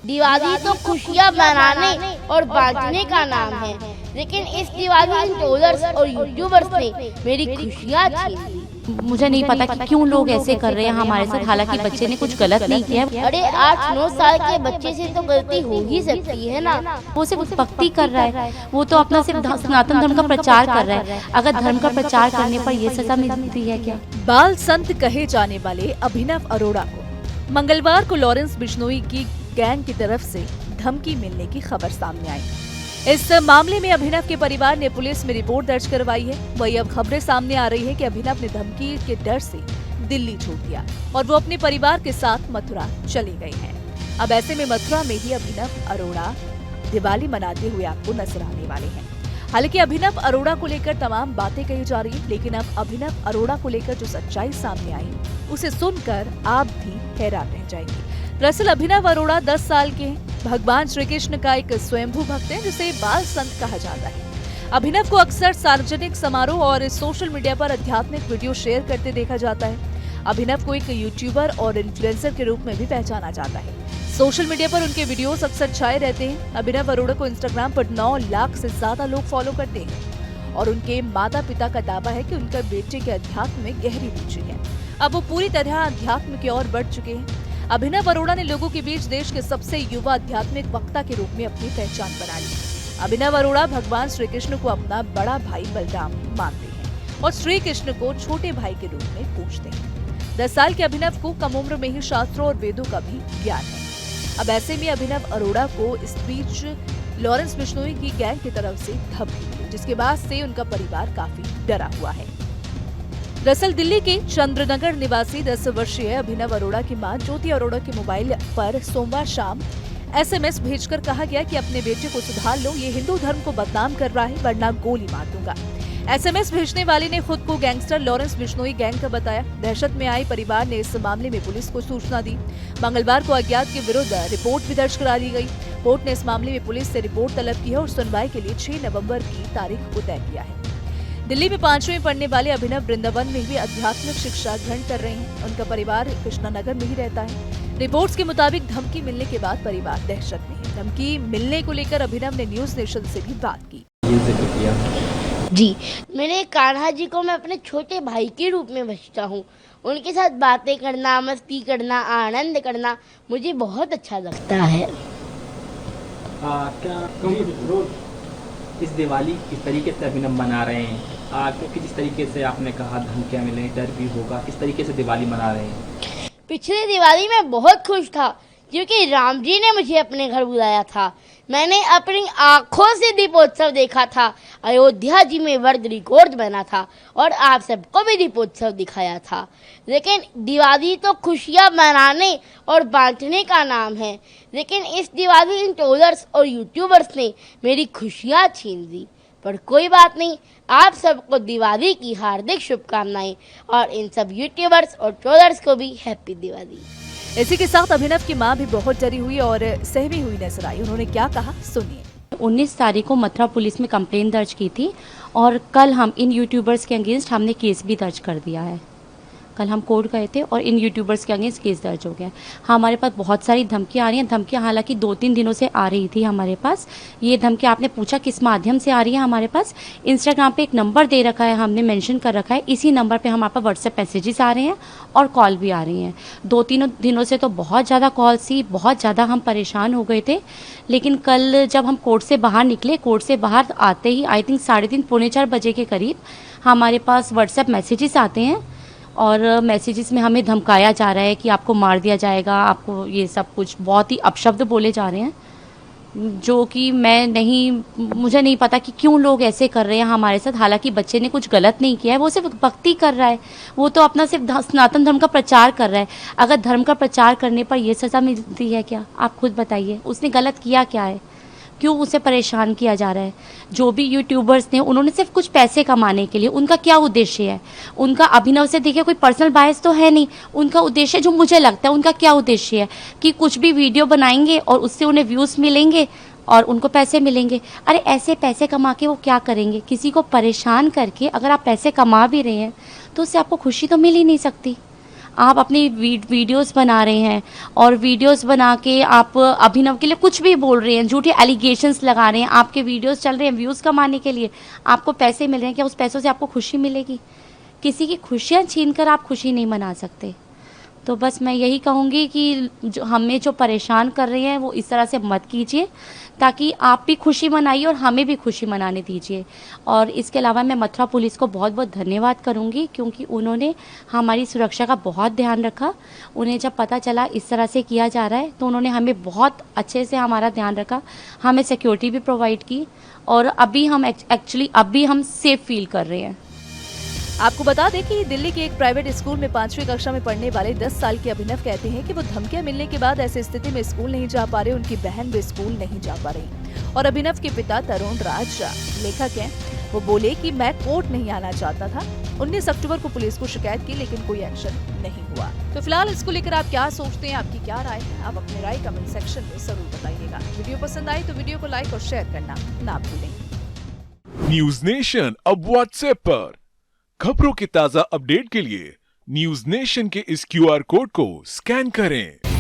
दिवाली तो खुशियाँ मनाने और बांटने का नाम है, लेकिन इस दिवाली इन ट्रोलर्स और यूट्यूबर्स ने मेरी खुशियाँ छीन ली। मुझे नहीं पता कि क्यों लोग ऐसे कर रहे हैं हमारे साथ, हालांकि बच्चे ने कुछ गलत नहीं किया। अरे 8-9 साल के बच्चे से तो गलती हो ही सकती है ना। वो सिर्फ भक्ति कर रहा है, वो तो अपना सिर्फ सनातन धर्म का प्रचार कर रहा है। अगर धर्म का प्रचार करने पर ये सजा मिलती है क्या? बाल संत कहे जाने वाले अभिनव अरोड़ा को मंगलवार को लॉरेंस बिश्नोई की गैंग की तरफ से धमकी मिलने की खबर सामने आई। इस मामले में अभिनव के परिवार ने पुलिस में रिपोर्ट दर्ज करवाई है। वहीं अब खबरें सामने आ रही है कि अभिनव ने धमकी के डर से दिल्ली छोड़ दिया और वो अपने परिवार के साथ मथुरा चले गए हैं। अब ऐसे में मथुरा में ही अभिनव अरोड़ा दिवाली मनाते हुए आपको नजर आने वाले हैं। हालांकि अभिनव अरोड़ा को लेकर तमाम बातें कही जा रही है, लेकिन अब अभिनव अरोड़ा को लेकर जो सच्चाई सामने आई उसे सुनकर आप भी हैरान रह जाएंगे। दरअसल अभिनव अरोड़ा 10 साल के हैं। भगवान श्री कृष्ण का एक स्वयंभू भक्त है जिसे बाल संत कहा जाता है। अभिनव को अक्सर सार्वजनिक समारोह और सोशल मीडिया पर आध्यात्मिक वीडियो शेयर करते देखा जाता है। अभिनव को एक यूट्यूबर और इन्फ्लुएंसर के रूप में भी पहचाना जाता है। सोशल मीडिया पर उनके वीडियोस अक्सर छाए रहते हैं। अभिनव अरोड़ा को इंस्टाग्राम पर 9 लाख से ज्यादा लोग फॉलो करते हैं और उनके माता पिता का दावा है कि उनका बेटे के अध्यात्म में गहरी रुचि है। अब वो पूरी तरह अध्यात्म की ओर बढ़ चुके हैं। अभिनव अरोड़ा ने लोगों के बीच देश के सबसे युवा आध्यात्मिक वक्ता के रूप में अपनी पहचान बना ली। अभिनव अरोड़ा भगवान श्री कृष्ण को अपना बड़ा भाई बलराम मानते हैं और श्री कृष्ण को छोटे भाई के रूप में पूजते हैं। 10 साल के अभिनव को कम उम्र में ही शास्त्रों और वेदों का भी ज्ञान है। अब ऐसे में अभिनव अरोड़ा को इस बीच लॉरेंस बिश्नोई की गैंग की तरफ से धमकी मिली, जिसके बाद से उनका परिवार काफी डरा हुआ है। दरअसल दिल्ली के चंद्रनगर निवासी 10 वर्षीय अभिनव अरोड़ा की मां ज्योति अरोड़ा के मोबाइल पर सोमवार शाम SMS भेजकर कहा गया कि अपने बेटे को सुधार लो, ये हिंदू धर्म को बदनाम कर रहा है, वरना गोली मार दूंगा। SMS भेजने वाले ने खुद को गैंगस्टर लॉरेंस बिश्नोई गैंग का बताया। दहशत में आए परिवार ने इस मामले में पुलिस को सूचना दी। मंगलवार को अज्ञात के विरुद्ध रिपोर्ट भी दर्ज करा ली गई। कोर्ट ने इस मामले में पुलिस से रिपोर्ट तलब की है और सुनवाई के लिए 6 नवंबर की तारीख को तय किया है। दिल्ली में 5वीं में पढ़ने वाले अभिनव वृंदावन में भी आध्यात्मिक शिक्षा ग्रहण कर रहे हैं। उनका परिवार कृष्णानगर में ही रहता है। रिपोर्ट्स के मुताबिक धमकी मिलने के बाद परिवार दहशत में है। धमकी मिलने को लेकर अभिनव ने न्यूज नेशन से भी बात की। जी, मेरे कान्हा जी को मैं अपने छोटे भाई के रूप में बचता हूँ। उनके साथ बातें करना, मस्ती करना, आनंद करना मुझे बहुत अच्छा लगता है। क्या रोज इस दिवाली किस तरीके से अभिनव मना रहे हैं? क्योंकि जिस तरीके से आपने कहा धमकियाँ मिले, डर भी होगा, किस तरीके से दिवाली मना रहे हैं? पिछले दिवाली में बहुत खुश था क्योंकि राम जी ने मुझे अपने घर बुलाया था। मैंने अपनी आंखों से दीपोत्सव देखा था। अयोध्या जी में वर्ल्ड रिकॉर्ड बना था और आप सबको भी दीपोत्सव दिखाया था। लेकिन दिवाली तो खुशियाँ मनाने और बांटने का नाम है, लेकिन इस दिवाली इन ट्रोलर्स और यूट्यूबर्स ने मेरी खुशियाँ छीन ली। पर कोई बात नहीं, आप सबको दिवाली की हार्दिक शुभकामनाएं और इन सब यूट्यूबर्स और ट्रोलर्स को भी हैप्पी दिवाली। इसी के साथ अभिनव की मां भी बहुत डरी हुई और सहमी हुई नजर आई। उन्होंने क्या कहा, सुनिए। 19 तारीख को मथुरा पुलिस में कंप्लेंट दर्ज की थी और कल हम इन यूट्यूबर्स के अगेंस्ट हमने केस भी दर्ज कर दिया है। कल हम कोर्ट गए थे और इन यूट्यूबर्स के अगेंस्ट केस दर्ज हो गया। हमारे पास बहुत सारी धमकियाँ आ रही हैं। धमकियाँ हालांकि 2-3 दिनों से आ रही थी हमारे पास। ये धमकी आपने पूछा किस माध्यम से आ रही है हमारे पास। इंस्टाग्राम पे एक नंबर दे रखा है, हमने मेंशन कर रखा है। इसी नंबर पे हमारे पास व्हाट्सएप मैसेजेस आ रहे हैं और कॉल भी आ रही हैं। 2-3 दिनों से तो बहुत ज़्यादा कॉल्स थी, बहुत ज़्यादा हम परेशान हो गए थे। लेकिन कल जब हम कोर्ट से बाहर निकले, कोर्ट से बाहर आते ही आई थिंक 3:30 पौने 4 बजे के करीब हमारे पास व्हाट्सएप मैसेजेस आते हैं और मैसेजेस में हमें धमकाया जा रहा है कि आपको मार दिया जाएगा, आपको ये सब कुछ बहुत ही अपशब्द बोले जा रहे हैं, जो कि मुझे नहीं पता कि क्यों लोग ऐसे कर रहे हैं हमारे साथ। हालांकि बच्चे ने कुछ गलत नहीं किया है, वो सिर्फ भक्ति कर रहा है, वो तो अपना सिर्फ सनातन धर्म का प्रचार कर रहा है। अगर धर्म का प्रचार करने पर यह सज़ा मिलती है क्या? आप खुद बताइए, उसने गलत किया क्या है? क्यों उसे परेशान किया जा रहा है? जो भी यूट्यूबर्स ने, उन्होंने सिर्फ कुछ पैसे कमाने के लिए, उनका क्या उद्देश्य है? उनका अभिनव से देखिए कोई पर्सनल बायस तो है नहीं। उनका उद्देश्य, जो मुझे लगता है उनका क्या उद्देश्य है कि कुछ भी वीडियो बनाएंगे और उससे उन्हें व्यूज़ मिलेंगे और उनको पैसे मिलेंगे। अरे ऐसे पैसे कमा के वो क्या करेंगे? किसी को परेशान करके अगर आप पैसे कमा भी रहे हैं तो उससे आपको खुशी तो मिल ही नहीं सकती। आप अपनी वीडियोस बना रहे हैं और वीडियोस बना के आप अभिनव के लिए कुछ भी बोल रहे हैं, झूठे एलिगेशंस लगा रहे हैं, आपके वीडियोस चल रहे हैं व्यूज़ कमाने के लिए, आपको पैसे मिल रहे हैं, क्या उस पैसों से आपको खुशी मिलेगी? किसी की खुशियाँ छीन कर आप खुशी नहीं मना सकते। तो बस मैं यही कहूँगी कि जो हमें जो परेशान कर रहे हैं वो इस तरह से मत कीजिए, ताकि आप भी खुशी मनाइए और हमें भी खुशी मनाने दीजिए। और इसके अलावा मैं मथुरा पुलिस को बहुत बहुत धन्यवाद करूँगी, क्योंकि उन्होंने हमारी सुरक्षा का बहुत ध्यान रखा। उन्हें जब पता चला इस तरह से किया जा रहा है तो उन्होंने हमें बहुत अच्छे से हमारा ध्यान रखा, हमें सिक्योरिटी भी प्रोवाइड की और अभी हम सेफ फील कर रहे हैं। आपको बता दें कि दिल्ली के एक प्राइवेट स्कूल में 5वीं कक्षा में पढ़ने वाले 10 साल के अभिनव कहते हैं कि वो धमकियां मिलने के बाद ऐसी स्थिति में स्कूल नहीं जा पा रहे, उनकी बहन भी स्कूल नहीं जा पा रही। और अभिनव के पिता तरुण राज लेखक हैं, वो बोले कि मैं कोर्ट नहीं आना चाहता था। 19 अक्टूबर को पुलिस को शिकायत की, लेकिन कोई एक्शन नहीं हुआ। तो फिलहाल इसको लेकर आप क्या सोचते हैं, आपकी क्या राय है? आप अपनी राय कमेंट सेक्शन में जरूर बताइएगा। वीडियो पसंद आई तो वीडियो को लाइक और शेयर करना ना भूलें। न्यूज नेशन अब व्हाट्सएप पर खबरों के ताजा अपडेट के लिए न्यूज नेशन के इस QR कोड को स्कैन करें।